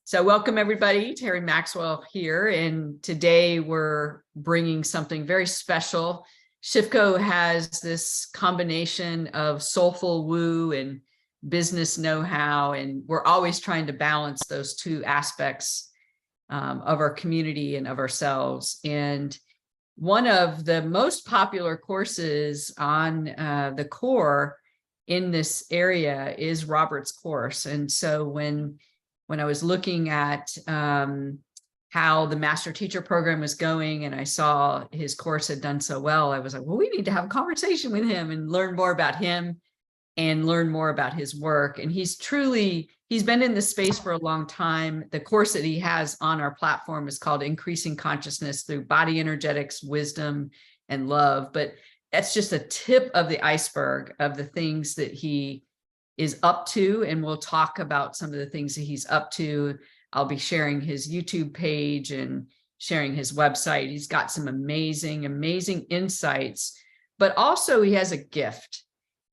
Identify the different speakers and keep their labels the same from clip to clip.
Speaker 1: So welcome everybody, Terry Maxwell here, and today we're bringing something very special. Shifco has this combination of soulful woo and business know-how, and we're always trying to balance those two aspects of our community and of ourselves. And one of the most popular courses on the core in this area is Robert's course. And so when I was looking at how the master teacher program was going and I saw his course had done so well, I was like, well, we need to have a conversation with him and learn more about him and learn more about his work. And he's been in this space for a long time. The course that he has on our platform is called Increasing Consciousness Through Body Energetics, Wisdom, and Love. But that's just a tip of the iceberg of the things that he is up to, and we'll talk about some of the things that he's up to. I'll be sharing his YouTube page and sharing his website. He's got some amazing insights, but also he has a gift,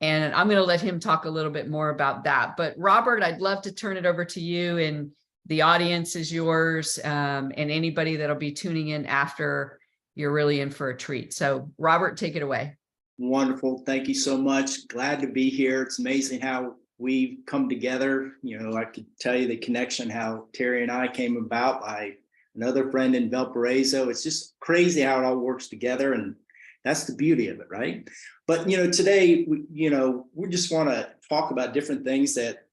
Speaker 1: and I'm going to let him talk a little bit more about that. But Robert, I'd love to turn it over to you, and the audience is yours, and anybody that'll be tuning in after, you're really in for a treat. So Robert, take it away.
Speaker 2: Wonderful. Thank you so much. Glad to be here. It's amazing how we've come together. You know, I could tell you the connection, how Terry and I came about by another friend in Valparaiso. It's just crazy how it all works together. And that's the beauty of it, right? But, you know, today, we just want to talk about different things that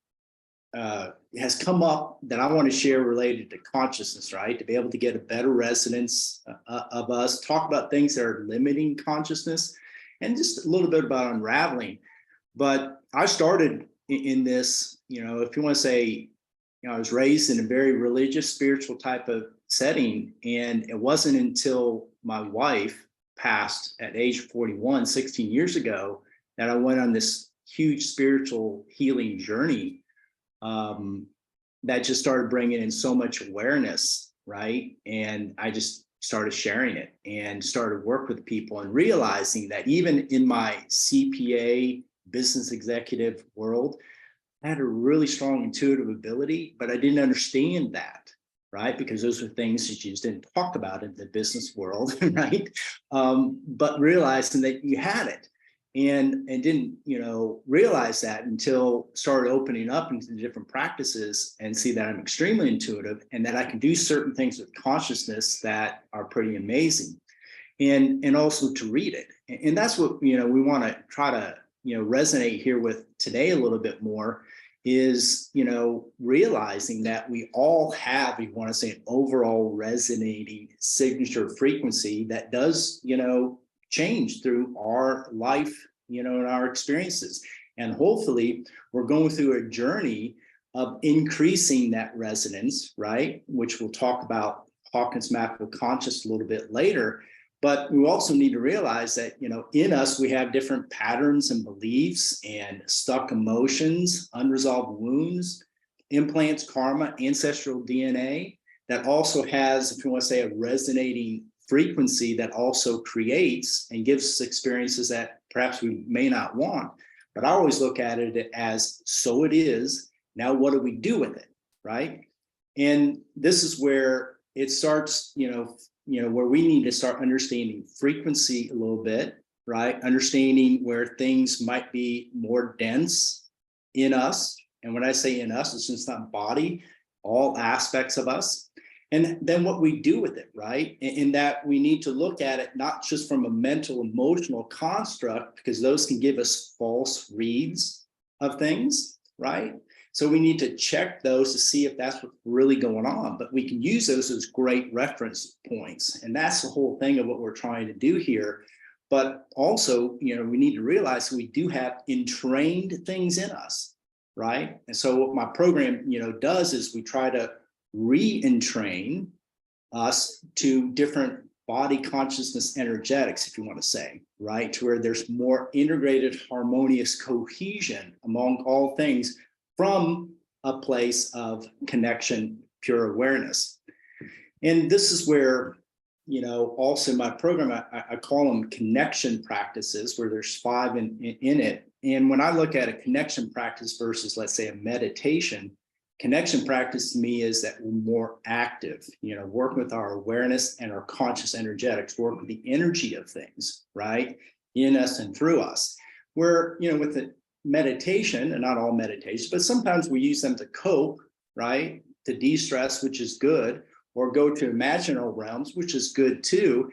Speaker 2: has come up that I want to share related to consciousness, right? To be able to get a better resonance of us, talk about things that are limiting consciousness, and just a little bit about unraveling. But I started in this, if you want to say, I was raised in a very religious, spiritual type of setting. And it wasn't until my wife passed at age 41, 16 years ago, that I went on this huge spiritual healing journey that just started bringing in so much awareness, right? And I just started sharing it and started work with people and realizing that even in my CPA business executive world, I had a really strong intuitive ability, but I didn't understand that, right? Because those are things that you just didn't talk about in the business world, right? But realizing that you had it and didn't, realize that until started opening up into the different practices and see that I'm extremely intuitive and that I can do certain things with consciousness that are pretty amazing, and also to read it. And that's what, we want to try to, resonate here with today a little bit more is, realizing that we all have, you want to say, an overall resonating signature frequency that does, change through our life, and our experiences. And hopefully we're going through a journey of increasing that resonance, right? Which we'll talk about Hawkins' map of consciousness a little bit later. But we also need to realize that, in us, we have different patterns and beliefs and stuck emotions, unresolved wounds, implants, karma, ancestral DNA that also has, if you want to say, a resonating frequency that also creates and gives us experiences that perhaps we may not want. But I always look at it as, so it is. Now, what do we do with it, right? And this is where it starts, where we need to start understanding frequency a little bit, right? Understanding where things might be more dense in us. And when I say in us, it's just not body, all aspects of us. And then what we do with it, right? In that we need to look at it not just from a mental, emotional construct, because those can give us false reads of things, right? So we need to check those to see if that's what's really going on, but we can use those as great reference points. And that's the whole thing of what we're trying to do here. But also, we need to realize we do have entrained things in us, right? And so what my program, does is we try to re-entrain us to different body consciousness energetics, if you want to say, right? To where there's more integrated, harmonious cohesion among all things, from a place of connection, pure awareness. And this is where, also in my program, I call them connection practices, where there's 5 in it. And when I look at a connection practice versus, let's say, a meditation, connection practice to me is that we're more active, work with our awareness and our conscious energetics, work with the energy of things, right? In us and through us. Where, with the meditation, and not all meditations, but sometimes we use them to cope, right? To de-stress, which is good, or go to imaginal realms, which is good too.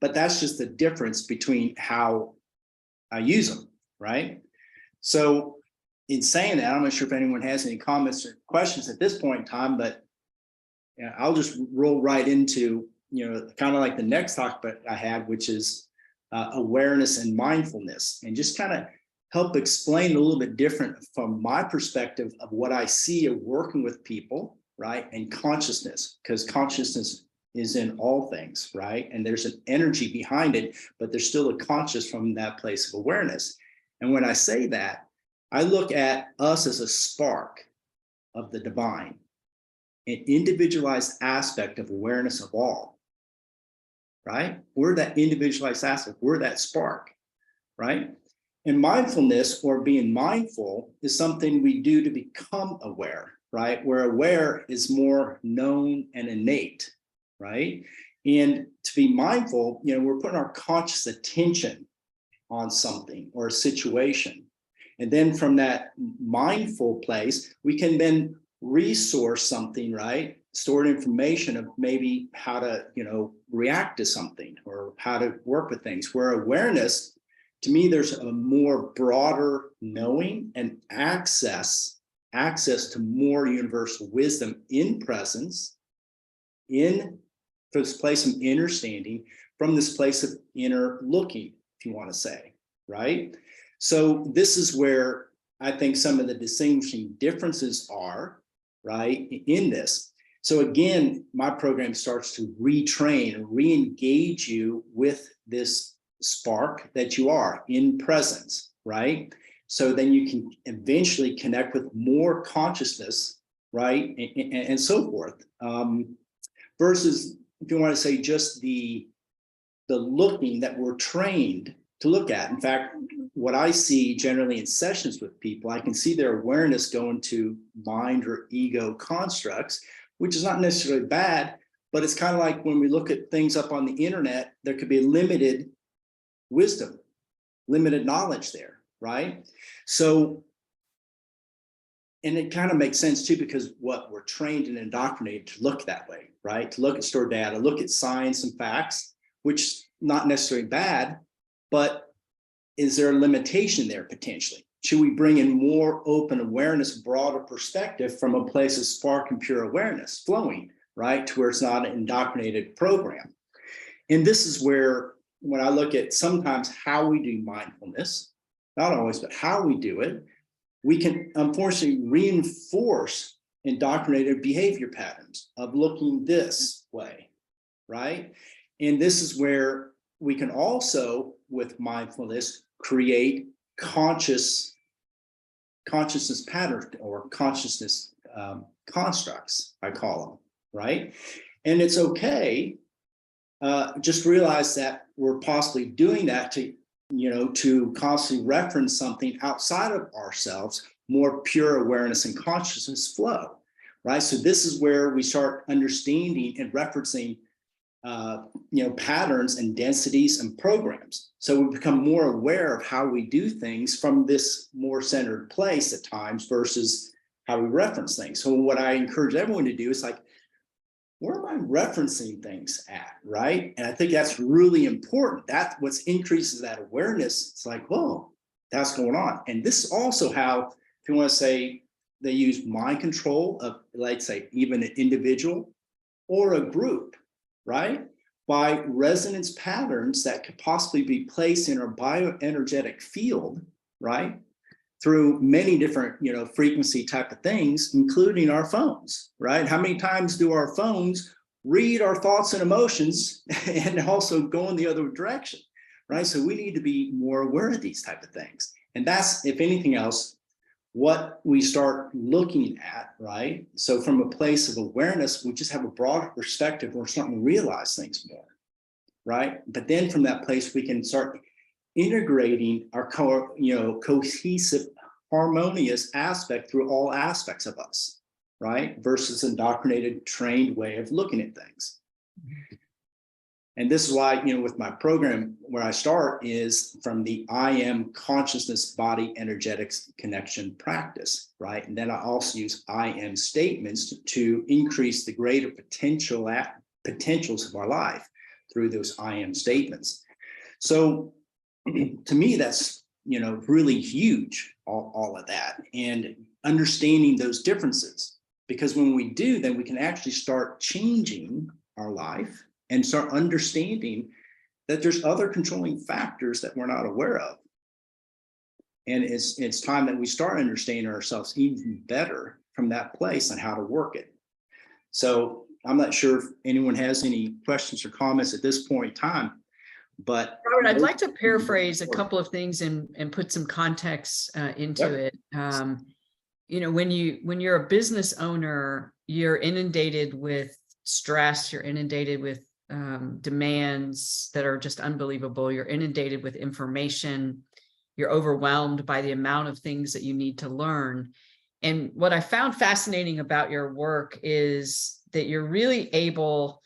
Speaker 2: But that's just the difference between how I use them, right? So in saying that, I'm not sure if anyone has any comments or questions at this point in time, but I'll just roll right into, kind of like the next topic I had, which is awareness and mindfulness, and just kind of help explain a little bit different from my perspective of what I see of working with people, right? And consciousness, because consciousness is in all things, right? And there's an energy behind it, but there's still a conscious from that place of awareness. And when I say that, I look at us as a spark of the divine, an individualized aspect of awareness of all, right? We're that individualized aspect, we're that spark, right? And mindfulness, or being mindful, is something we do to become aware, right? Where aware is more known and innate, right? And to be mindful, we're putting our conscious attention on something or a situation. And then from that mindful place, we can then resource something, right? Stored information of maybe how to, react to something or how to work with things. Where awareness, to me, there's a more broader knowing and access to more universal wisdom in presence, in this place of understanding, from this place of inner looking, if you want to say, right? So this is where I think some of the distinguishing differences are, right, in this. So again, my program starts to retrain, re-engage you with this spark that you are in presence, right? So then you can eventually connect with more consciousness, right? And so forth. Versus, if you want to say, just the looking that we're trained to look at. In fact, what I see generally in sessions with people, I can see their awareness going to mind or ego constructs, which is not necessarily bad, but it's kind of like when we look at things up on the internet, there could be limited wisdom, limited knowledge there, right? So, and it kind of makes sense too, because what we're trained and indoctrinated to look that way, right? To look at stored data, look at science and facts, which not necessarily bad, but is there a limitation there potentially? Should we bring in more open awareness, broader perspective from a place of spark and pure awareness flowing, right? To where it's not an indoctrinated program. And this is where, when I look at sometimes how we do mindfulness, not always, but how we do it, we can unfortunately reinforce indoctrinated behavior patterns of looking this way, right? And this is where we can also, with mindfulness, create consciousness patterns or consciousness constructs, I call them, right? And it's okay. Just realize that we're possibly doing that to, to constantly reference something outside of ourselves, more pure awareness and consciousness flow, right? So this is where we start understanding and referencing, patterns and densities and programs. So we become more aware of how we do things from this more centered place at times versus how we reference things. So what I encourage everyone to do is like, where am I referencing things at, right? And I think that's really important. That's what increases that awareness. It's like, whoa, that's going on. And this is also how, if you want to say, they use mind control of, like, say, even an individual or a group, right? By resonance patterns that could possibly be placed in our bioenergetic field, right? Through many different, frequency type of things, including our phones, right? How many times do our phones read our thoughts and emotions and also go in the other direction, right? So we need to be more aware of these type of things. And that's, if anything else, what we start looking at, right? So from a place of awareness, we just have a broader perspective. We're starting to realize things more, right? But then from that place, we can start integrating our cohesive, harmonious aspect through all aspects of us, right? Versus indoctrinated, trained way of looking at things. And this is why, with my program, where I start is from the I am consciousness body energetics connection practice, right? And then I also use I am statements to increase the greater potentials of our life through those I am statements. So to me, that's, really huge, all of that, and understanding those differences, because when we do, then we can actually start changing our life and start understanding that there's other controlling factors that we're not aware of. And it's time that we start understanding ourselves even better from that place on how to work it. So I'm not sure if anyone has any questions or comments at this point in time, but
Speaker 1: Robert, I'd like to paraphrase a couple of things and put some context into it. When you're a business owner, you're inundated with stress, you're inundated with demands that are just unbelievable. You're inundated with information. You're overwhelmed by the amount of things that you need to learn. And what I found fascinating about your work is that you're really able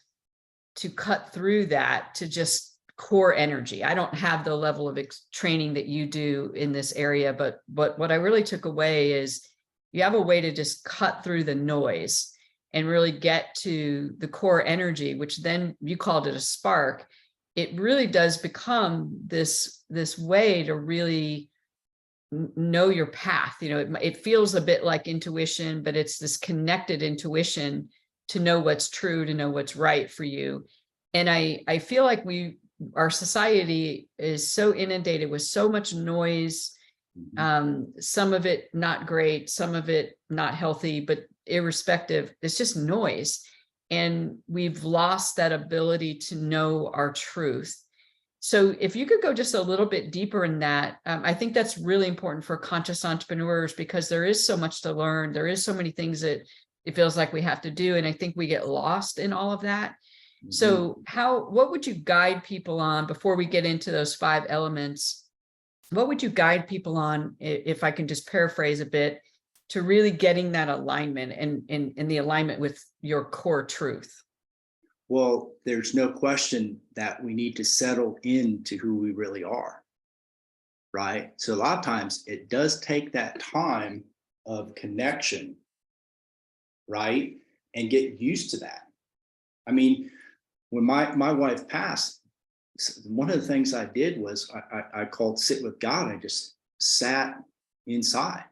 Speaker 1: to cut through that to just core energy. I don't have the level of training that you do in this area, but what I really took away is you have a way to just cut through the noise and really get to the core energy, which then you called it a spark. It really does become this way to really know your path. It feels a bit like intuition, but it's this connected intuition to know what's true, to know what's right for you. And I feel like our society is so inundated with so much noise, some of it not great, some of it not healthy, but irrespective, it's just noise. And we've lost that ability to know our truth. So if you could go just a little bit deeper in that, I think that's really important for conscious entrepreneurs, because there is so much to learn. There is so many things that it feels like we have to do. And I think we get lost in all of that. So what would you guide people on before we get into those 5 elements? What would you guide people on, if I can just paraphrase a bit, to really getting that alignment and the alignment with your core truth?
Speaker 2: Well, there's no question that we need to settle into who we really are, right? So a lot of times it does take that time of connection, right? And get used to that. I mean, when my wife passed, one of the things I did was I called sit with God. I just sat inside,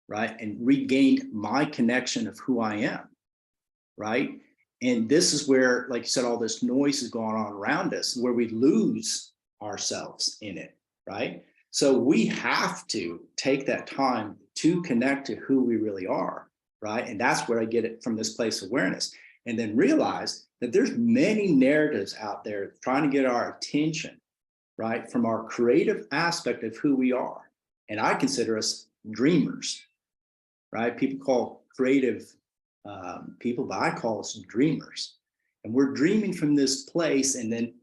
Speaker 2: right? And regained my connection of who I am, right? And this is where, like you said, all this noise is going on around us, where we lose ourselves in it, right? So we have to take that time to connect to who we really are, right? And that's where I get it from this place of awareness. And then realize that there's many narratives out there trying to get our attention, right? From our creative aspect of who we are. And I consider us dreamers, right? People call creative people, but I call us dreamers. And we're dreaming from this place, and then,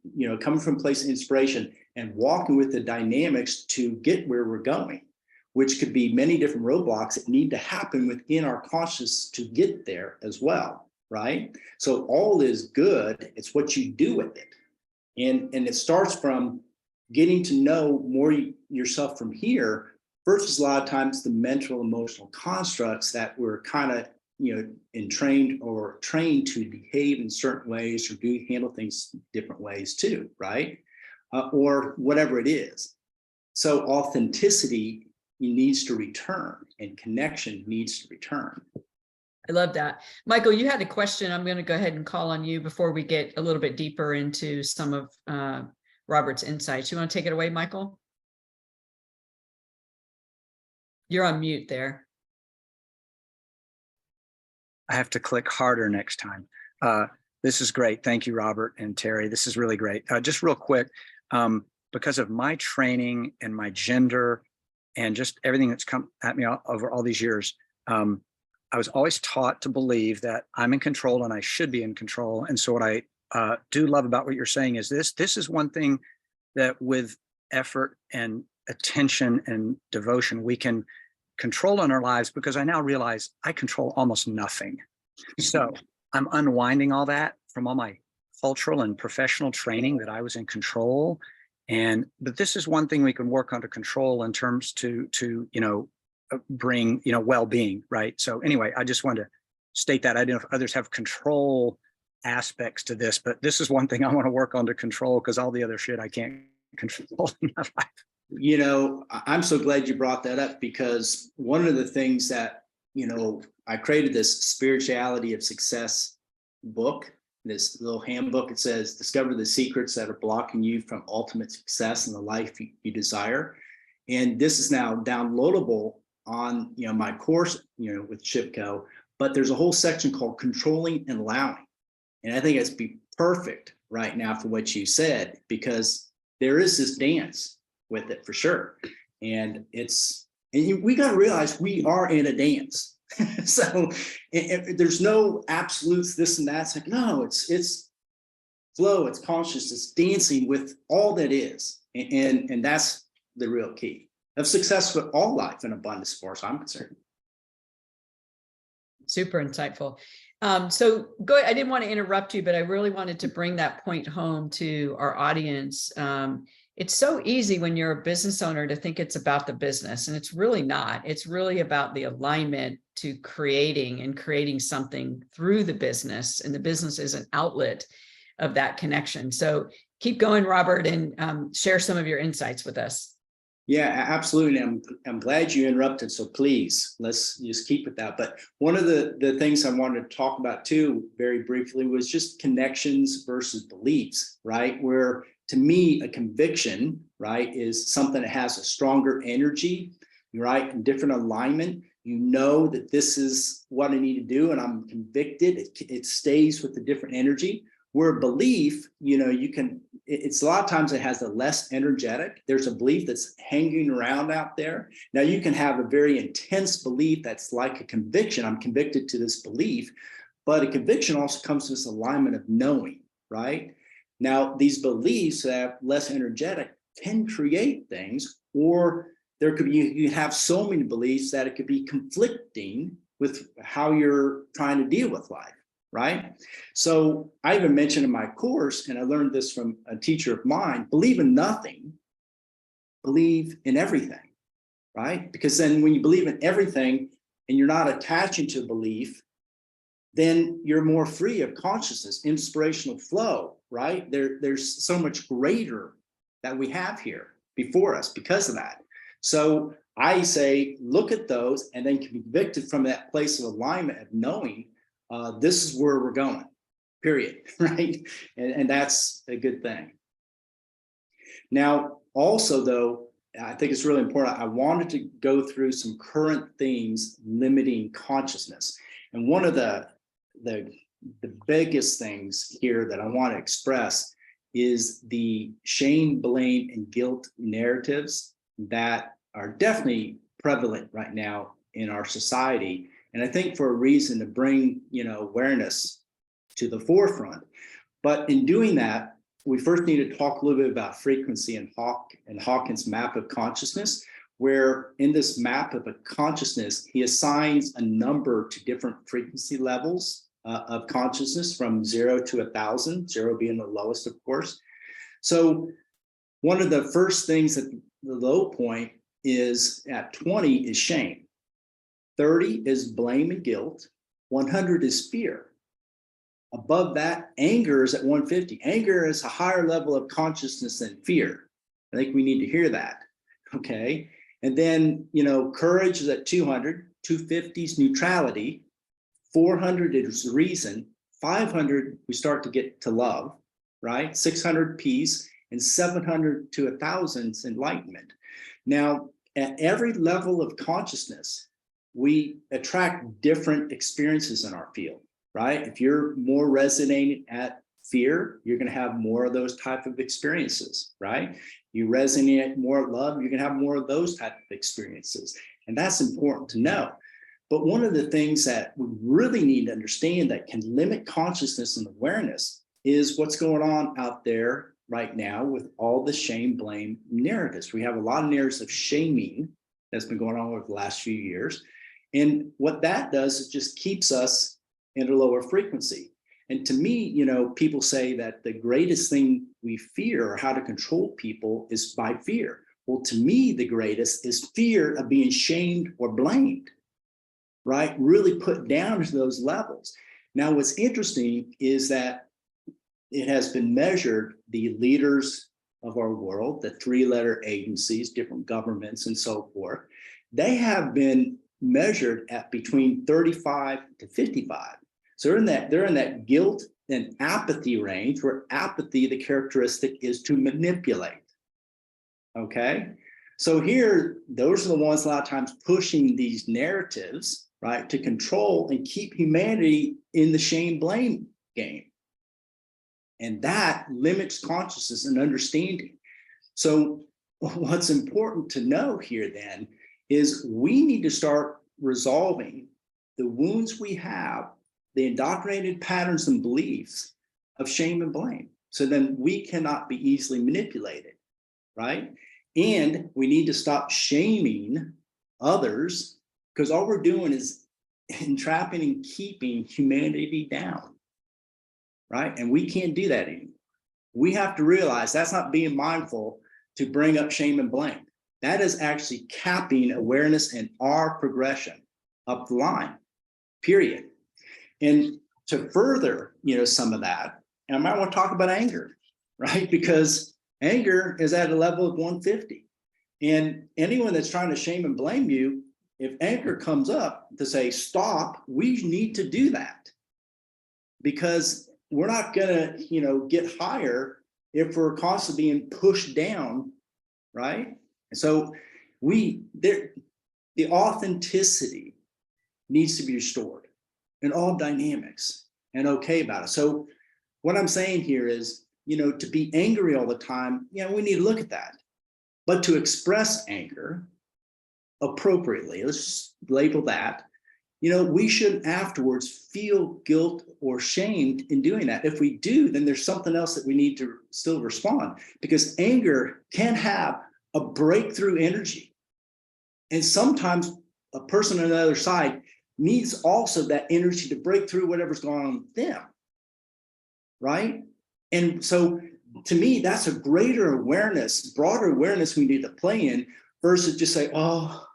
Speaker 2: coming from a place of inspiration and walking with the dynamics to get where we're going, which could be many different roadblocks that need to happen within our consciousness to get there as well, right? So all is good. It's what you do with it. And it starts from getting to know more yourself from here versus a lot of times the mental, emotional constructs that we're kind of, entrained or trained to behave in certain ways or handle things different ways too, right? Or whatever it is. So authenticity needs to return and connection needs to return.
Speaker 1: I love that. Michael, you had a question. I'm going to go ahead and call on you before we get a little bit deeper into some of Robert's insights. You want to take it away, Michael? You're on mute there.
Speaker 3: I have to click harder next time. This is great. Thank you, Robert and Terry. This is really great. Just real quick, because of my training and my gender and just everything that's come at me over all these years, I was always taught to believe that I'm in control and I should be in control. And so what I do love about what you're saying is this is one thing that with effort and attention and devotion, we can control in our lives because I now realize I control almost nothing. So I'm unwinding all that from all my cultural and professional training that I was in control. But this is one thing we can work on to control in terms to bring, well-being, right? So anyway, I just wanted to state that. I don't know if others have control aspects to this, but this is one thing I want to work on to control, because all the other shit I can't control in my life.
Speaker 2: I'm so glad you brought that up, because one of the things that, I created this Spirituality of Success book, this little handbook. It says, discover the secrets that are blocking you from ultimate success in the life you desire. And this is now downloadable on, my course, with Shipko, but there's a whole section called Controlling and Allowing. And I think it's be perfect right now for what you said, because there is this dance with it for sure. And we got to realize we are in a dance. So there's no absolutes, this and that. It's like, no, it's flow, it's conscious, it's dancing with all that is. And that's the real key of success with all life and abundance, as far as I'm concerned.
Speaker 1: Super insightful. So go ahead. I didn't want to interrupt you, but I really wanted to bring that point home to our audience. It's so easy when you're a business owner to think it's about the business, and it's really not. It's really about the alignment to creating something through the business, and the business is an outlet of that connection. So keep going, Robert, and share some of your insights with us.
Speaker 2: Yeah, absolutely. I'm glad you interrupted. So please, let's just keep with that. But one of the things I wanted to talk about too, very briefly, was just connections versus beliefs, right? Where to me, a conviction, right, is something that has a stronger energy, right, and different alignment. You know that this is what I need to do, and I'm convicted. It stays with a different energy. Where a belief, it's a lot of times it has a less energetic. There's a belief that's hanging around out there. Now you can have a very intense belief that's like a conviction. I'm convicted to this belief, but a conviction also comes to this alignment of knowing, right? Now these beliefs that are less energetic can create things, or there could be, you have so many beliefs that it could be conflicting with how you're trying to deal with life. Right? So I even mentioned in my course, and I learned this from a teacher of mine, believe in nothing, believe in everything, right? Because then when you believe in everything and you're not attaching to belief, then you're more free of consciousness, inspirational flow, right? There's so much greater that we have here before us because of that. So I say, look at those and then can be convicted from that place of alignment of knowing this is where we're going, period, right? And that's a good thing. Now, also though, I think it's really important. I wanted to go through some current themes limiting consciousness. And one of the biggest things here that I want to express is the shame, blame, and guilt narratives that are definitely prevalent right now in our society. And I think for a reason to bring, awareness to the forefront. But in doing that, we first need to talk a little bit about frequency and Hawkins' map of consciousness, where in this map of a consciousness, he assigns a number to different frequency levels of consciousness from 0 to 1,000, 0 being the lowest, of course. So one of the first things at the low point is at 20 is shame. 30 is blame and guilt. 100 is fear. Above that, anger is at 150. Anger is a higher level of consciousness than fear. I think we need to hear that, okay? And then, courage is at 200. 250 is neutrality. 400 is reason. 500, we start to get to love, right? 600, peace. And 700 to 1,000 is enlightenment. Now, at every level of consciousness, we attract different experiences in our field, right? If you're more resonating at fear, you're going to have more of those type of experiences, right? You resonate more at love, you're going to have more of those type of experiences. And that's important to know. But one of the things that we really need to understand that can limit consciousness and awareness is what's going on out there right now with all the shame, blame narratives. We have a lot of narratives of shaming that's been going on over the last few years. And what that does is just keeps us in a lower frequency. And to me, you know, people say that the greatest thing we fear or how to control people is by fear. Well, to me, the greatest is fear of being shamed or blamed, right? Really put down to those levels. Now, what's interesting is that it has been measured, the leaders of our world, the three-letter agencies, different governments and so forth, they have been measured at between 35 to 55. So they're in that guilt and apathy range, where apathy, the characteristic is to manipulate. Okay. So here, those are the ones a lot of times pushing these narratives, right, to control and keep humanity in the shame blame game. And that limits consciousness and understanding. So what's important to know here then is we need to start resolving the wounds we have, the indoctrinated patterns and beliefs of shame and blame. So then we cannot be easily manipulated, right? And we need to stop shaming others, because all we're doing is entrapping and keeping humanity down, right? And we can't do that anymore. We have to realize that's not being mindful to bring up shame and blame. That is actually capping awareness and our progression up the line, period. And to further, you know, some of that, and I might want to talk about anger, right? Because anger is at a level of 150. And anyone that's trying to shame and blame you, if anger comes up to say, stop, we need to do that. Because we're not gonna, you know, get higher if we're constantly being pushed down, right? And so the authenticity needs to be restored in all dynamics and okay about it. So what I'm saying here is, you know, to be angry all the time, you know, we need to look at that. But to express anger appropriately, let's just label that, you know, we shouldn't afterwards feel guilt or shamed in doing that. If we do, then there's something else that we need to still respond, because anger can have a breakthrough energy. And sometimes a person on the other side needs also that energy to break through whatever's going on with them, right? And so to me, that's a greater awareness, broader awareness we need to play in versus just say, oh,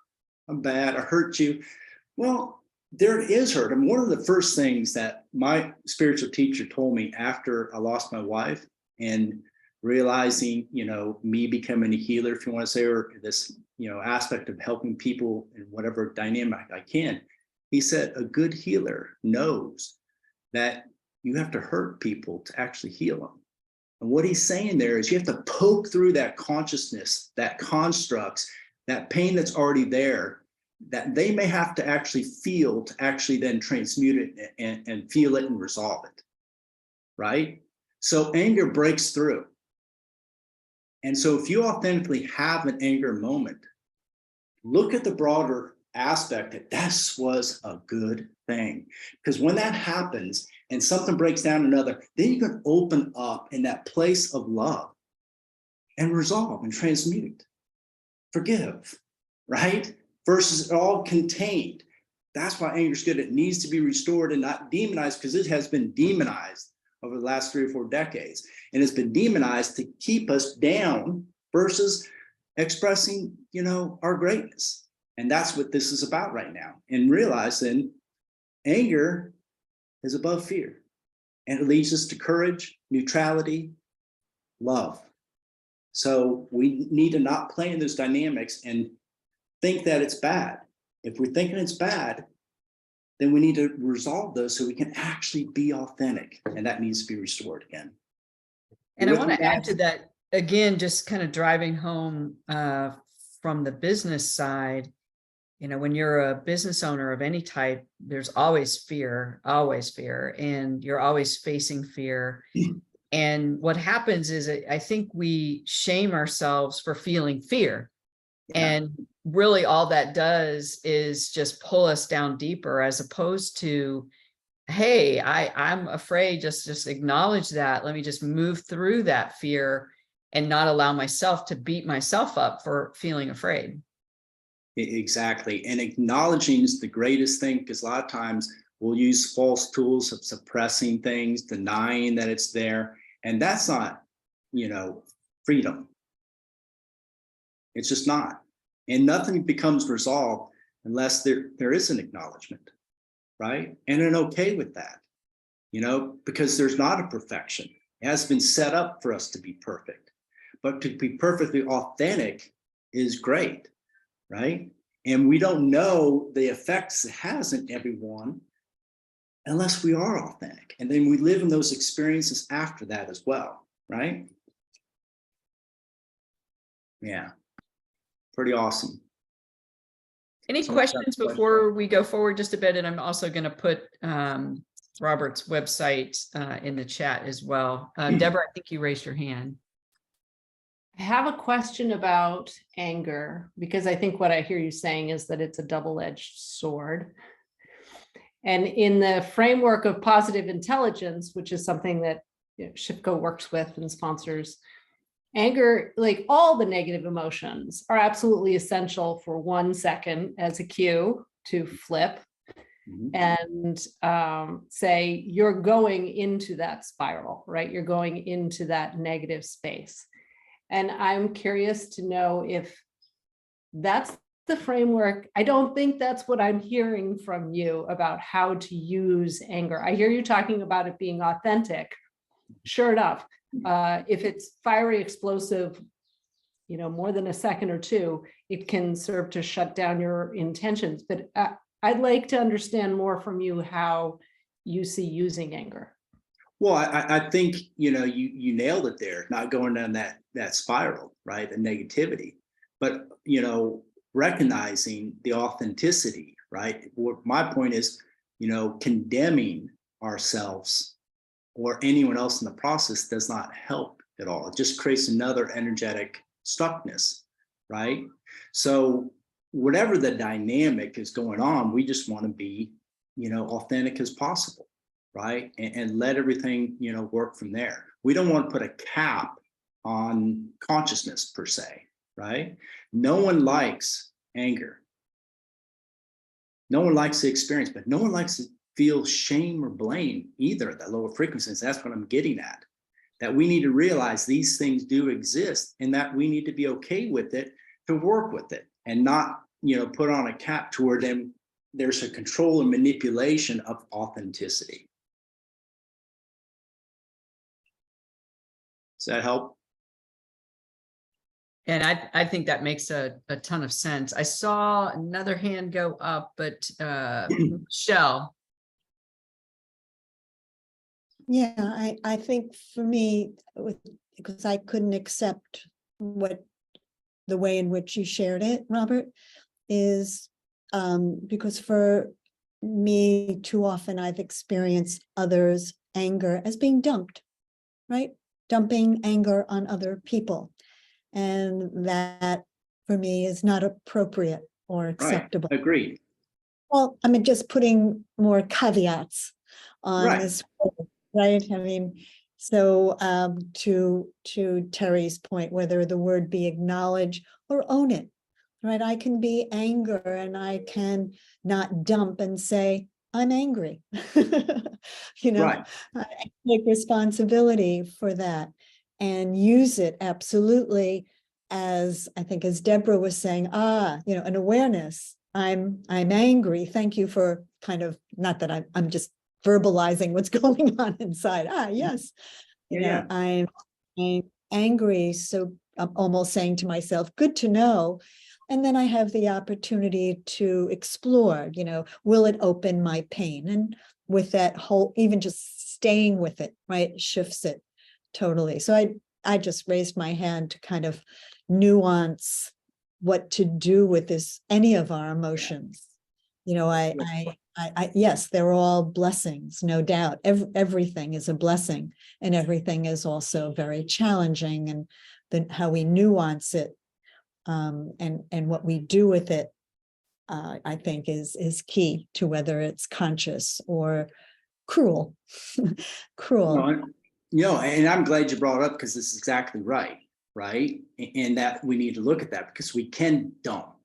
Speaker 2: I'm bad, I hurt you. Well, there is hurt. And one of the first things that my spiritual teacher told me after I lost my wife and realizing, you know, me becoming a healer, if you want to say, or this, you know, aspect of helping people in whatever dynamic I can, he said, a good healer knows that you have to hurt people to actually heal them. And what he's saying there is you have to poke through that consciousness, that constructs, that pain that's already there, that they may have to actually feel to actually then transmute it and feel it and resolve it, right? So anger breaks through. And so if you authentically have an anger moment, look at the broader aspect that this was a good thing. Because when that happens and something breaks down another, then you can open up in that place of love and resolve and transmute, forgive, right? Versus all contained. That's why anger is good. It needs to be restored and not demonized, because it has been demonized over the last 3 or 4 decades. And it's been demonized to keep us down versus expressing, you know, our greatness. And that's what this is about right now. And realize then anger is above fear. And it leads us to courage, neutrality, love. So we need to not play in those dynamics and think that it's bad. If we're thinking it's bad, then we need to resolve those so we can actually be authentic. And that needs to be restored again.
Speaker 1: And I want to add to that, again, just kind of driving home from the business side. You know, when you're a business owner of any type, there's always fear, and you're always facing fear. And what happens is I think we shame ourselves for feeling fear. Yeah. And really all that does is just pull us down deeper, as opposed to, hey, I'm afraid, just acknowledge that. Let me just move through that fear and not allow myself to beat myself up for feeling afraid.
Speaker 2: Exactly. And acknowledging is the greatest thing, because a lot of times we'll use false tools of suppressing things, denying that it's there. And that's not, freedom. It's just not. And nothing becomes resolved unless there is an acknowledgement, right? And an okay with that, because there's not a perfection. It has been set up for us to be perfect. But to be perfectly authentic is great, right? And we don't know the effects it has in everyone unless we are authentic. And then we live in those experiences after that as well, right? Yeah, pretty awesome.
Speaker 1: Any questions before we go forward just a bit? And I'm also going to put Robert's website in the chat as well. Deborah, I think you raised your hand.
Speaker 4: I have a question about anger, because I think what I hear you saying is that it's a double-edged sword. And in the framework of positive intelligence, which is something that SHIFCO works with and sponsors, anger, like all the negative emotions, are absolutely essential for 1 second as a cue to flip and say, you're going into that spiral, right? You're going into that negative space. And I'm curious to know if that's the framework. I don't think that's what I'm hearing from you about how to use anger. I hear you talking about it being authentic. Sure enough, if it's fiery, explosive, more than a second or two, it can serve to shut down your intentions. But I'd like to understand more from you how you see using anger.
Speaker 2: Well, I think, you nailed it there, not going down that spiral, right? The negativity, but, recognizing the authenticity, right? My point is, condemning ourselves or anyone else in the process does not help at all. It just creates another energetic stuckness, right? So whatever the dynamic is going on, we just want to be, authentic as possible. Right? And let everything, work from there. We don't want to put a cap on consciousness per se, right? No one likes anger. No one likes the experience, but no one likes to feel shame or blame either at that lower frequencies. That's what I'm getting at. That we need to realize these things do exist and that we need to be okay with it to work with it and not, put on a cap to where then there's a control and manipulation of authenticity. Does that help?
Speaker 1: And I think that makes a ton of sense. I saw another hand go up, but Michelle.
Speaker 5: Yeah, I think for me, because I couldn't accept the way in which you shared it, Robert, is because for me, too often I've experienced others' anger as being dumped, right? Dumping anger on other people. And that for me is not appropriate or acceptable.
Speaker 2: Right. Agreed.
Speaker 5: Well, I mean, just putting more caveats on this, right? I mean, so to Terry's point, whether the word be acknowledge or own it, right? I can be anger and I can not dump and say, I'm angry.
Speaker 2: Right.
Speaker 5: I take responsibility for that and use it absolutely as, I think, as Deborah was saying, an awareness. I'm angry. Thank you for kind of, not that I'm just verbalizing what's going on inside. Yes. I'm angry. So I'm almost saying to myself, good to know. And then I have the opportunity to explore, will it open my pain? And with that whole, even just staying with it, right, shifts it totally. So I just raised my hand to kind of nuance what to do with this, any of our emotions. Yes, they're all blessings, no doubt. Everything is a blessing, and everything is also very challenging. And then how we nuance it, and what we do with it, I think is key to whether it's conscious or cruel. Cruel.
Speaker 2: And I'm glad you brought it up, because this is exactly right? And that we need to look at that, because we can dump,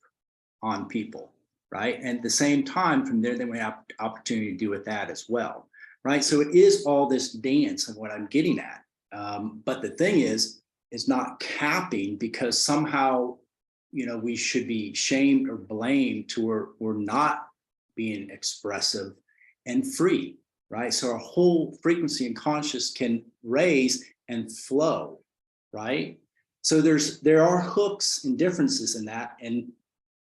Speaker 2: on people, right? And at the same time, from there, then we have opportunity to do with that as well, right? So it is all this dance of what I'm getting at. But the thing is not capping, because somehow, we should be shamed or blamed to where we're not being expressive and free, right? So our whole frequency and conscious can raise and flow, right? So there are hooks and differences in that, and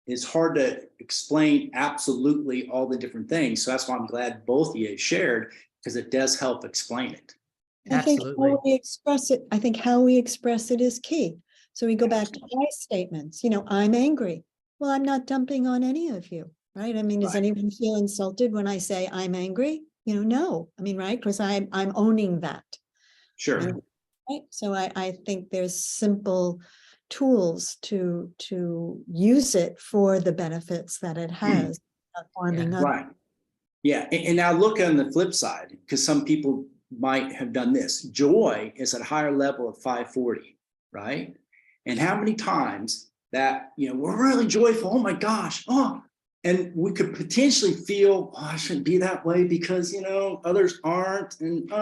Speaker 2: it's hard to explain absolutely all the different things. So that's why I'm glad both of you shared, because it does help explain it.
Speaker 5: I think
Speaker 1: Absolutely.
Speaker 5: how we express it, I think how we express it is key. So we go back to I statements, I'm angry. Well, I'm not dumping on any of you, right? I mean, does
Speaker 2: Right.
Speaker 5: anyone feel insulted when I say I'm angry? No, I mean, right? Because I'm owning that.
Speaker 2: Sure.
Speaker 5: Right. So I think there's simple tools to use it for the benefits that it has. Not harming others.
Speaker 2: Right. Yeah. And now look on the flip side, because some people might have done this. Joy is at a higher level of 540, right? And how many times that, we're really joyful. Oh my gosh. Oh, and we could potentially feel, I shouldn't be that way because, others aren't. And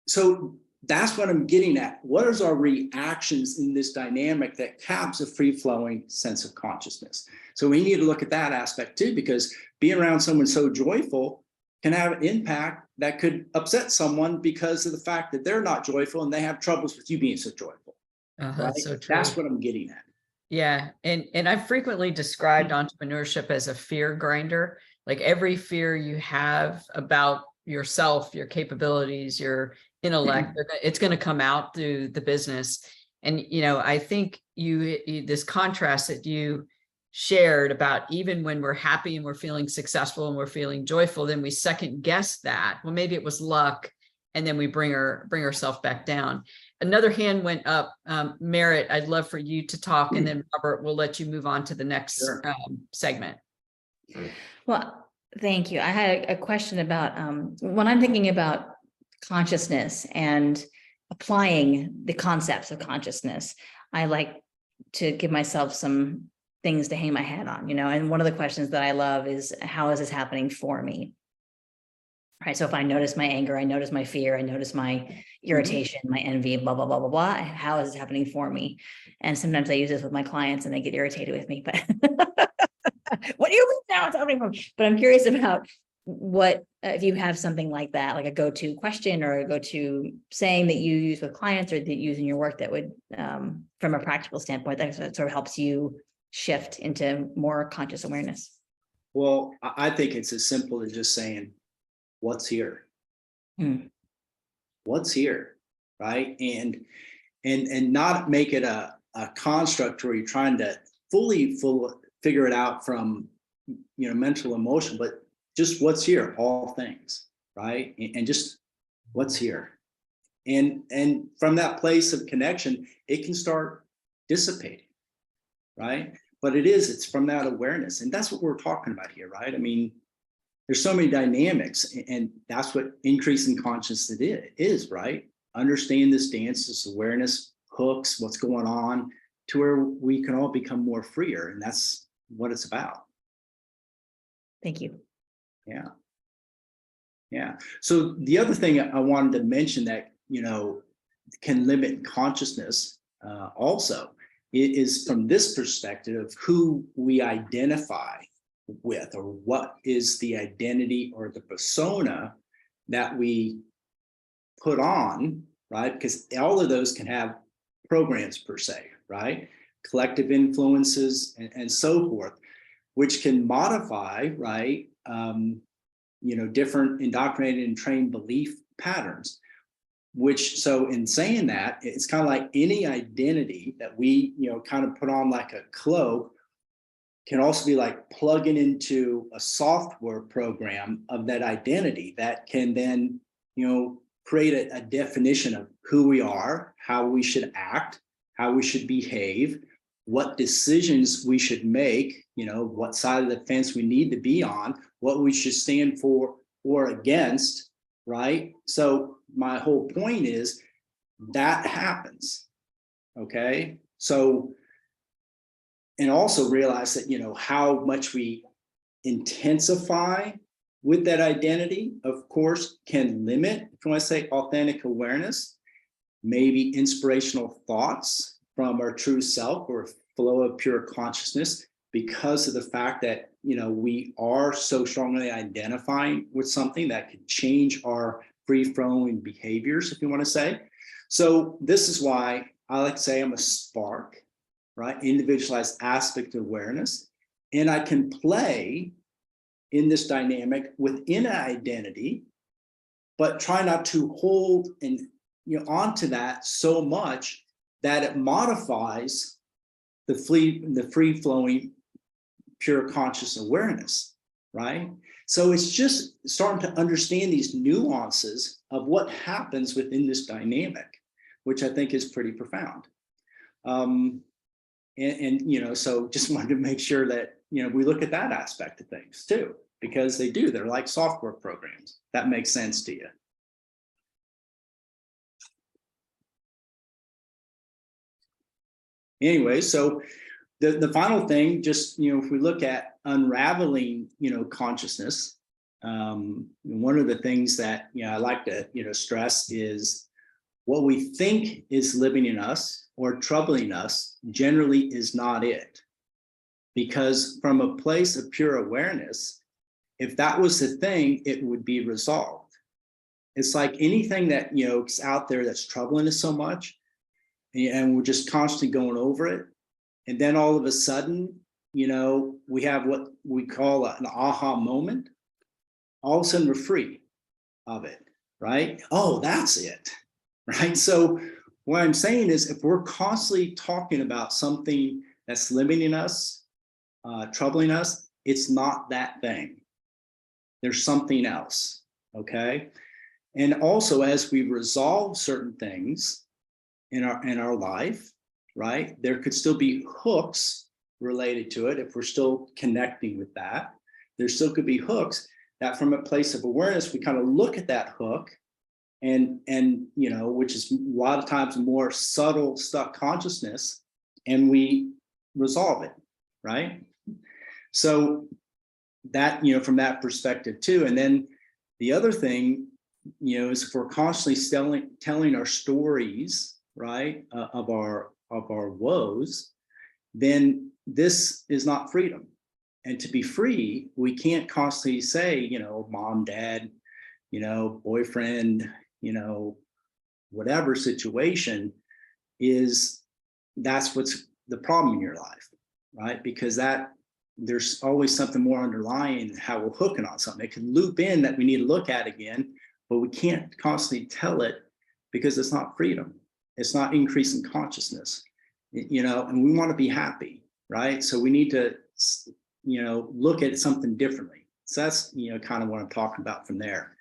Speaker 2: so that's what I'm getting at. What is our reactions in this dynamic that caps a free-flowing sense of consciousness? So we need to look at that aspect too, because being around someone so joyful can have an impact that could upset someone because of the fact that they're not joyful and they have troubles with you being so joyful. Right?
Speaker 1: That's so true.
Speaker 2: That's what I'm getting at.
Speaker 1: Yeah. And I've frequently described entrepreneurship as a fear grinder. Like every fear you have about yourself, your capabilities, your intellect, it's going to come out through the business. And, I think this contrast that you shared about even when we're happy and we're feeling successful and we're feeling joyful, then we second guess that. Well, maybe it was luck. And then we bring ourselves back down. Another hand went up. Merritt, I'd love for you to talk, and then Robert, we'll let you move on to the next segment.
Speaker 6: Well, thank you. I had a question about when I'm thinking about consciousness and applying the concepts of consciousness, I like to give myself some things to hang my hat on, and one of the questions that I love is, how is this happening for me? Right. So if I notice my anger, I notice my fear, I notice my irritation, my envy, blah, blah, blah, blah, blah. How is this happening for me? And sometimes I use this with my clients and they get irritated with me, but what do you mean now it's happening for me? But I'm curious about what, if you have something like that, like a go-to question or a go-to saying that you use with clients or that you use in your work that would, from a practical standpoint, that sort of helps you shift into more conscious awareness.
Speaker 2: Well, I think it's as simple as just saying, what's here? What's here, right? And not make it a construct where you're trying to fully figure it out from mental emotion, but just what's here, all things, right? And just what's here. And from that place of connection, it can start dissipating, right? But it's from that awareness. And that's what we're talking about here, right? I mean, there's so many dynamics, and that's what increasing consciousness is, right? Understand this dance, this awareness hooks, what's going on, to where we can all become more freer. And that's what it's about.
Speaker 6: Thank you.
Speaker 2: Yeah. Yeah. So the other thing I wanted to mention that, can limit consciousness also is from this perspective of who we identify with, or what is the identity or the persona that we put on, right? Because all of those can have programs per se, right? Collective influences and so forth, which can modify, right? Different indoctrinated and trained belief patterns. So in saying that, it's kind of like any identity that we, kind of put on like a cloak, can also be like plugging into a software program of that identity that can then, create a definition of who we are, how we should act, how we should behave, what decisions we should make, what side of the fence we need to be on, what we should stand for or against, right? So my whole point is that happens, okay? So, and also realize that, how much we intensify with that identity, of course, can limit, if you want to say, authentic awareness, maybe inspirational thoughts from our true self or flow of pure consciousness, because of the fact that, we are so strongly identifying with something that could change our free-flowing behaviors, if you want to say. So this is why I like to say I'm a spark, right? Individualized aspect of awareness. And I can play in this dynamic within an identity, but try not to hold and onto that so much that it modifies the free-flowing pure conscious awareness, right? So it's just starting to understand these nuances of what happens within this dynamic, which I think is pretty profound. So just wanted to make sure that, we look at that aspect of things too, because they're like software programs. That makes sense to you. Anyway, so the final thing, just, if we look at unraveling, consciousness, one of the things that, I like to, stress is what we think is living in us or troubling us generally is not it. Because from a place of pure awareness, if that was the thing, it would be resolved. It's like anything that, is out there that's troubling us so much, and we're just constantly going over it. And then all of a sudden, we have what we call an aha moment. All of a sudden we're free of it, right? Oh, that's it, right? So what I'm saying is, if we're constantly talking about something that's limiting us, troubling us, it's not that thing. There's something else, okay? And also, as we resolve certain things in our life, right, there could still be hooks related to it. If we're still connecting with that, there still could be hooks that, from a place of awareness, we kind of look at that hook and which is a lot of times more subtle stuck consciousness, and we resolve it, right? So that, from that perspective too. And then the other thing, is if we're constantly telling our stories, right, of our woes, then this is not freedom. And to be free, we can't constantly say, mom, dad, boyfriend, whatever situation that's what's the problem in your life, right? Because there's always something more underlying how we're hooking on something. It can loop in that we need to look at again, but we can't constantly tell it because it's not freedom. It's not increasing consciousness, and we want to be happy, right? So we need to, look at something differently. So that's, kind of what I'm talking about from there.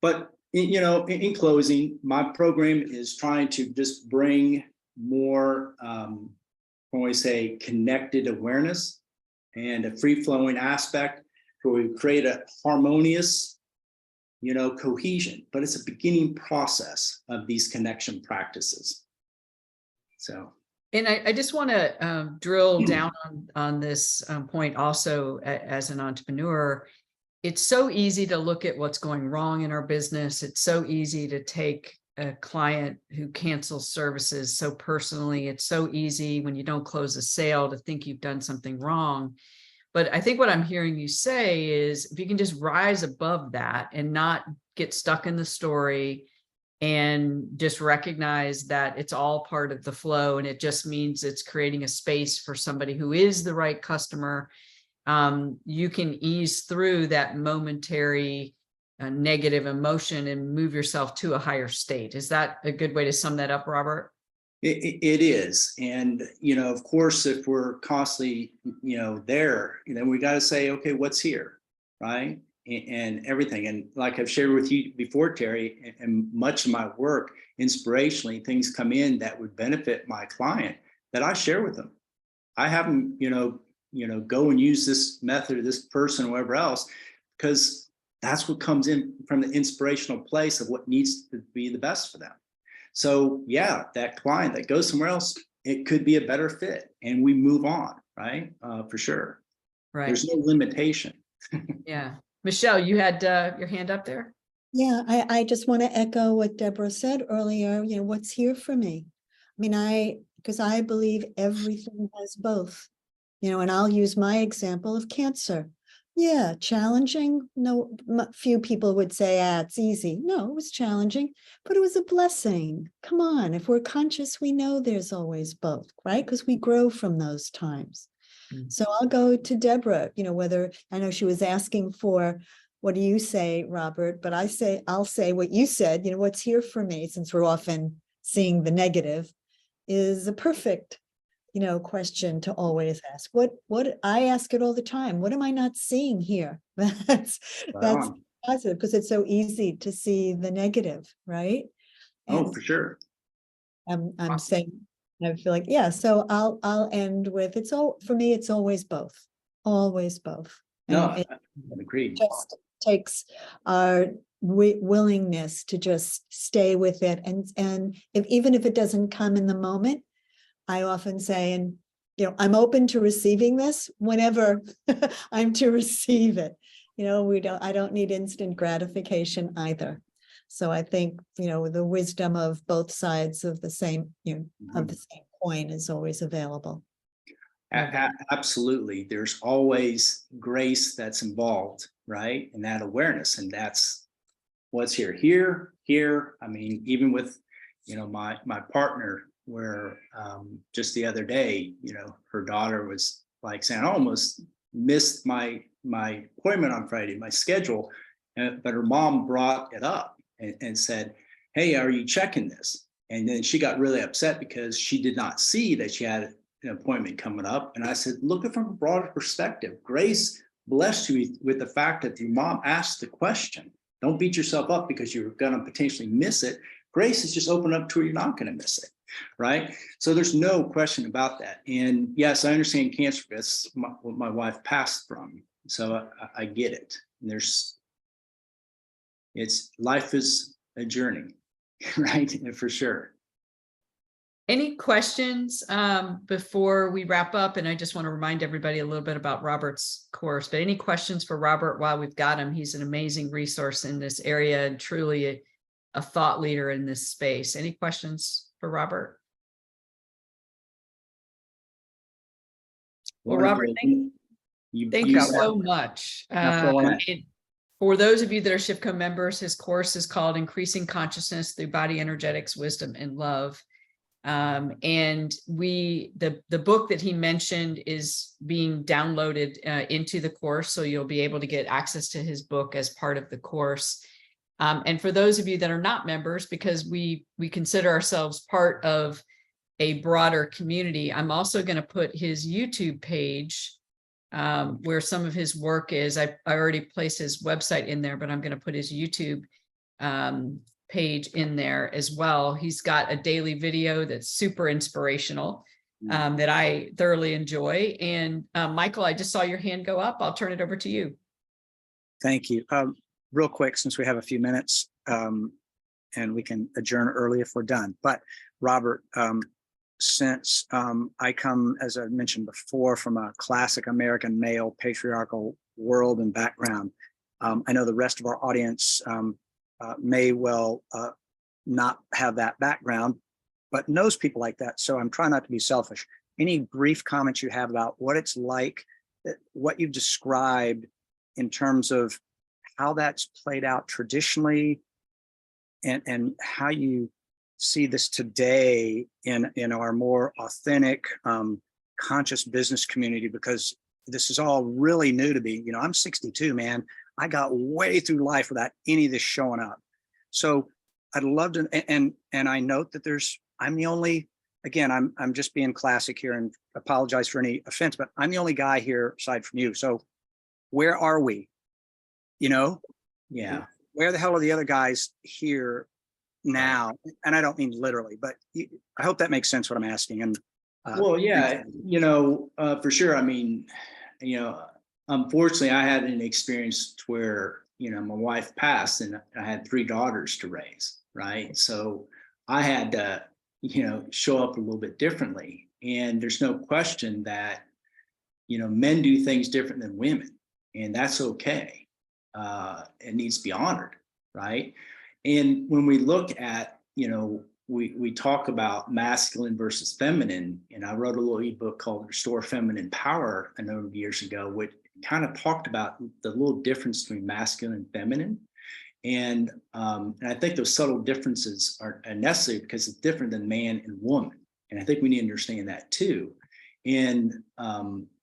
Speaker 2: But, in closing, my program is trying to just bring more, when we say connected awareness and a free-flowing aspect where we create a harmonious, cohesion, but it's a beginning process of these connection practices. So.
Speaker 1: And I just want to drill down on this point also. As an entrepreneur, it's so easy to look at what's going wrong in our business. It's so easy to take a client who cancels services so personally. It's so easy when you don't close a sale to think you've done something wrong. But I think what I'm hearing you say is, if you can just rise above that and not get stuck in the story, and just recognize that it's all part of the flow, and it just means it's creating a space for somebody who is the right customer, you can ease through that momentary negative emotion and move yourself to a higher state. Is that a good way to sum that up, Robert?
Speaker 2: It is. And, of course, if we're constantly, there, we got to say, okay, what's here, right? And everything. And like I've shared with you before, Terry, and much of my work, inspirationally, things come in that would benefit my client that I share with them. I have them, go and use this method, this person, whoever else, because that's what comes in from the inspirational place of what needs to be the best for them. So yeah, that client that goes somewhere else, it could be a better fit, and we move on. right? For sure.
Speaker 1: Right.
Speaker 2: There's no limitation.
Speaker 1: Yeah. Michelle, you had your hand up there.
Speaker 5: Yeah, I just want to echo what Deborah said earlier, what's here for me. I mean, because I believe everything has both, and I'll use my example of cancer. Yeah, challenging. No, few people would say, it's easy. No, it was challenging, but it was a blessing. Come on, if we're conscious, we know there's always both, right? Because we grow from those times. So I'll go to Deborah, whether, I know she was asking for, what do you say, Robert? But I'll say what you said, what's here for me, since we're often seeing the negative, is a perfect, question to always ask. What I ask it all the time. What am I not seeing here? That's positive, because it's so easy to see the negative, right?
Speaker 2: Oh, for sure.
Speaker 5: I'm saying, I feel like, yeah, so I'll end with, for me, it's always both. Always both.
Speaker 2: No,
Speaker 5: And it
Speaker 2: I agree.
Speaker 5: just takes our willingness to just stay with it. And even if it doesn't come in the moment, I often say, and I'm open to receiving this whenever I'm to receive it. I don't need instant gratification either. So I think, the wisdom of both sides of the same, of the same coin is always available.
Speaker 2: Absolutely. There's always grace that's involved, right? And that awareness, and that's what's here. I mean, even with, my partner, where just the other day, her daughter was like saying, I almost missed my appointment on Friday, my schedule, but her mom brought it up and said, hey, are you checking this? And then she got really upset because she did not see that she had an appointment coming up. And I said, look at it from a broader perspective. Grace blessed you with the fact that your mom asked the question. Don't beat yourself up because you're going to potentially miss it. Grace is just open up to where you're not going to miss it, right? So there's no question about that. And yes, I understand cancer. That's what my wife passed from. So I get it. And life is a journey, right? For sure.
Speaker 1: Any questions before we wrap up? And I just want to remind everybody a little bit about Robert's course, but any questions for Robert while we've got him? He's an amazing resource in this area and truly a thought leader in this space. Any questions for Robert? Well, Robert, thank you so much. For those of you that are SHIFCO members, his course is called Increasing Consciousness Through Body Energetics, Wisdom, and Love. And the book that he mentioned is being downloaded into the course, so you'll be able to get access to his book as part of the course. And for those of you that are not members, because we consider ourselves part of a broader community, I'm also going to put his YouTube page where some of his work is. I already placed his website in there, but I'm going to put his YouTube page in there as well. He's got a daily video that's super inspirational that I thoroughly enjoy. And Michael, I just saw your hand go up. I'll turn it over to you.
Speaker 3: Thank you. Real quick, since we have a few minutes and we can adjourn early if we're done. But Robert, since I come, as I mentioned before, from a classic American male patriarchal world and background, I know the rest of our audience may well not have that background, but knows people like that. So I'm trying not to be selfish. Any brief comments you have about what it's like, what you've described in terms of how that's played out traditionally and how you see this today in our more authentic, conscious business community, because this is all really new to me. I'm 62, man. I got way through life without any of this showing up. So I'd love to, and I note that I'm the only, again, I'm just being classic here and apologize for any offense, but I'm the only guy here aside from you. So where are we?
Speaker 2: Yeah.
Speaker 3: Where the hell are the other guys here now? And I don't mean literally, but I hope that makes sense what I'm asking. And
Speaker 2: well, yeah, for sure. I mean, unfortunately, I had an experience where, my wife passed and I had 3 daughters to raise, right? So I had to, show up a little bit differently. And there's no question that, men do things different than women, and that's okay. It needs to be honored, right? And when we look at, we talk about masculine versus feminine, and I wrote a little ebook called Restore Feminine Power a number of years ago, which kind of talked about the little difference between masculine and feminine. And I think those subtle differences are necessary because it's different than man and woman. And I think we need to understand that too. And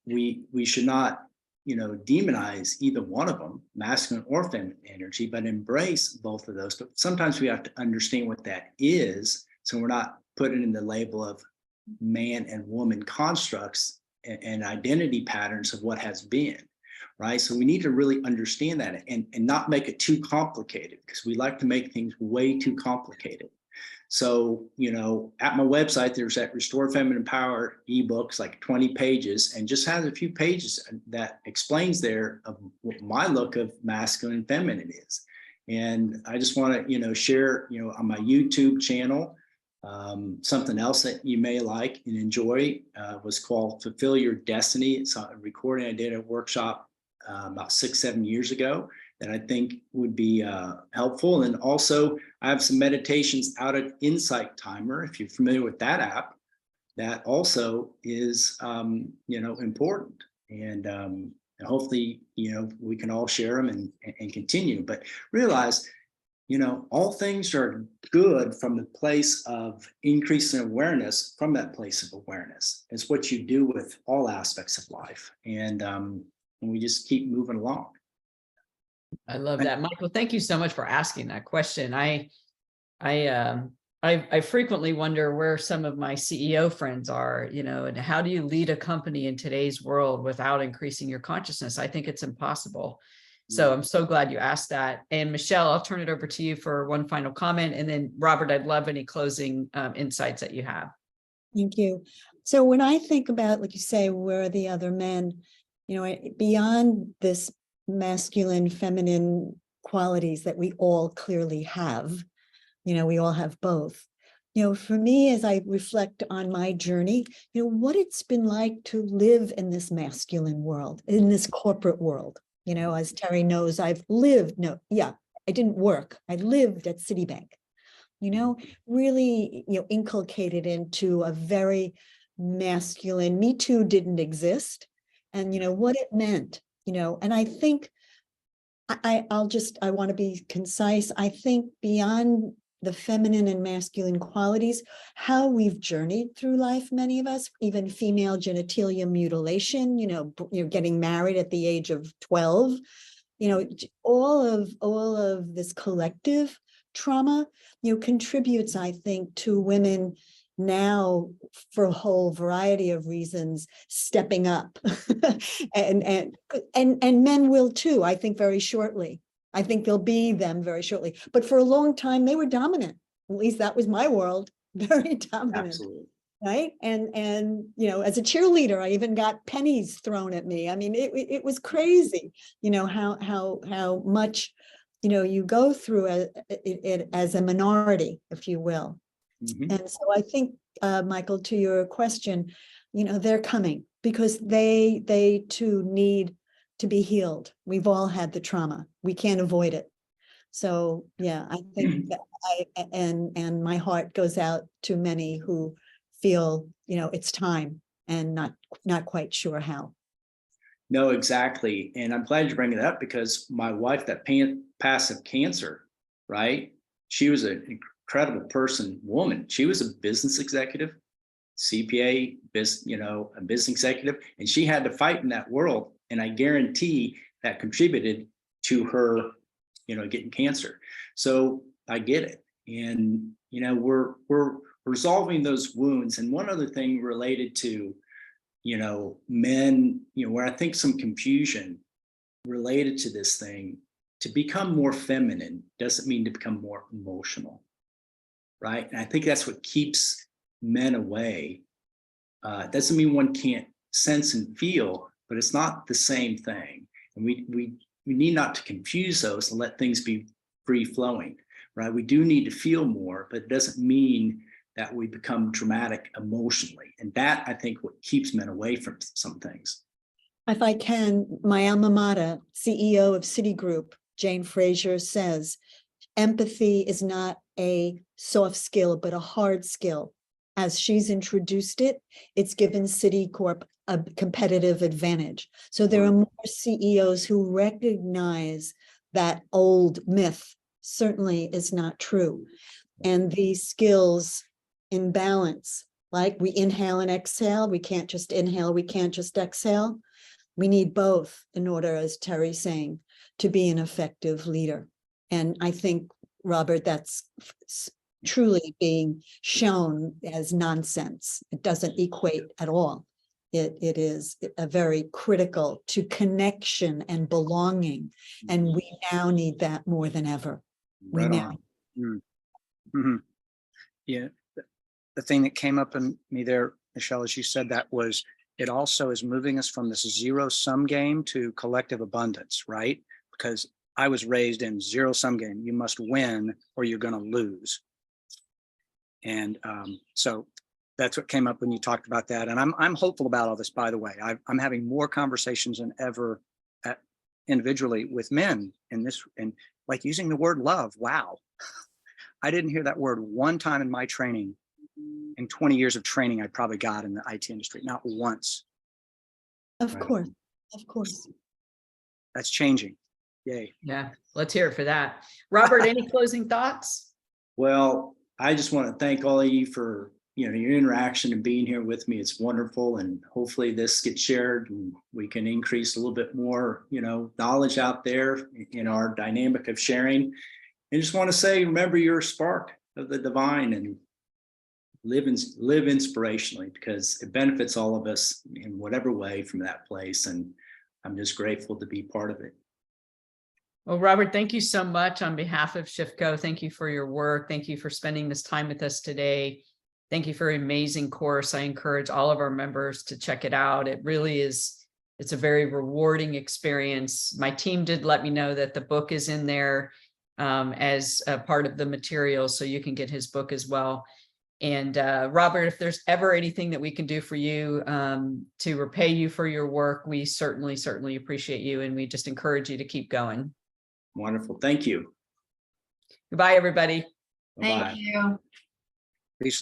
Speaker 2: we should not, demonize either one of them, masculine or feminine energy, but embrace both of those. But sometimes we have to understand what that is, so we're not putting in the label of man and woman constructs and identity patterns of what has been, right? So we need to really understand that and not make it too complicated, because we like to make things way too complicated. So, at my website, there's that Restore Feminine Power ebooks, like 20 pages, and just has a few pages that explains there of what my look of masculine and feminine is. And I just want to, share, on my YouTube channel, something else that you may like and enjoy was called Fulfill Your Destiny. It's a recording I did at a workshop about 6-7 years ago that I think would be helpful. And also I have some meditations out at Insight Timer, if you're familiar with that app, that also is, important. And hopefully, we can all share them and continue, but realize, all things are good from the place of increasing awareness, from that place of awareness. It's what you do with all aspects of life. And we just keep moving along.
Speaker 1: I love that, Michael. Thank you so much for asking that question. I frequently wonder where some of my CEO friends are, and how do you lead a company in today's world without increasing your consciousness? I think it's impossible. So I'm so glad you asked that. And Michelle, I'll turn it over to you for one final comment. And then Robert, I'd love any closing insights that you have.
Speaker 5: Thank you. So when I think about, like you say, where are the other men, beyond this masculine, feminine qualities that we all clearly have, we all have both. For me, as I reflect on my journey, what it's been like to live in this masculine world, in this corporate world. As Terry knows, I've lived, I didn't work. I lived at Citibank, really, inculcated into a very masculine, Me Too didn't exist. And, what it meant, and I think I want to be concise. I think beyond the feminine and masculine qualities, how we've journeyed through life, many of us, even female genitalia mutilation, you're getting married at the age of 12, all of this collective trauma, contributes, I think, to women now, for a whole variety of reasons, stepping up. and men will too, I think, very shortly. I think there'll be them very shortly. But for a long time, they were dominant. At least that was my world, very dominant.
Speaker 2: Absolutely.
Speaker 5: Right. And as a cheerleader, I even got pennies thrown at me. I mean, it was crazy, how much, you go through it as a minority, if you will. Mm-hmm. And so I think, Michael, to your question, they're coming because they too need to be healed. We've all had the trauma. We can't avoid it. So yeah, I think that and my heart goes out to many who feel, it's time and not quite sure how.
Speaker 2: No, exactly. And I'm glad you bring it up, because my wife, that passive cancer, right? She was an incredible woman. She was a business executive, CPA, a business executive, and she had to fight in that world. And I guarantee that contributed to her, getting cancer. So I get it. And, we're resolving those wounds. And one other thing related to, men, where I think some confusion related to this thing, to become more feminine doesn't mean to become more emotional, right? And I think that's what keeps men away. Doesn't mean one can't sense and feel, but it's not the same thing. And we need not to confuse those and let things be free flowing, right? We do need to feel more, but it doesn't mean that we become dramatic emotionally. And that, I think, what keeps men away from some things.
Speaker 5: If I can, my alma mater, CEO of Citigroup, Jane Fraser, says, empathy is not a soft skill, but a hard skill. As she's introduced it, it's given Citicorp a competitive advantage. So there are more CEOs who recognize that old myth certainly is not true. And these skills in balance, like we inhale and exhale, we can't just inhale, we can't just exhale. We need both in order, as Terry's saying, to be an effective leader. And I think, Robert, that's truly being shown as nonsense. It doesn't equate at all. It is a very critical to connection and belonging. And we now need that more than ever.
Speaker 3: Right on. Mm-hmm. Yeah. The thing that came up in me there, Michelle, as you said, that was, it also is moving us from this zero-sum game to collective abundance, right? Because I was raised in zero-sum game. You must win or you're going to lose. And so that's what came up when you talked about that. And I'm hopeful about all this, by the way. I'm having more conversations than ever individually with men in this, and like using the word love. Wow. I didn't hear that word one time in my training. In 20 years of training I probably got in the IT industry, not once.
Speaker 5: Of course, of course.
Speaker 3: That's changing. Yay.
Speaker 1: Yeah, let's hear it for that. Robert, any closing thoughts?
Speaker 2: Well, I just want to thank all of you for, your interaction and being here with me. It's wonderful. And hopefully this gets shared and we can increase a little bit more, knowledge out there in our dynamic of sharing. And just want to say, remember you're a spark of the divine, and live inspirationally, because it benefits all of us in whatever way from that place. And I'm just grateful to be part of it.
Speaker 1: Well, Robert, thank you so much on behalf of ShiftCo. Thank you for your work. Thank you for spending this time with us today. Thank you for an amazing course. I encourage all of our members to check it out. It really is, it's a very rewarding experience. My team did let me know that the book is in there as a part of the material, so you can get his book as well. And Robert, if there's ever anything that we can do for you to repay you for your work, we certainly appreciate you. And we just encourage you to keep going.
Speaker 2: Wonderful. Thank you.
Speaker 1: Goodbye, everybody.
Speaker 2: Bye-bye.
Speaker 6: Thank you.
Speaker 3: Peace.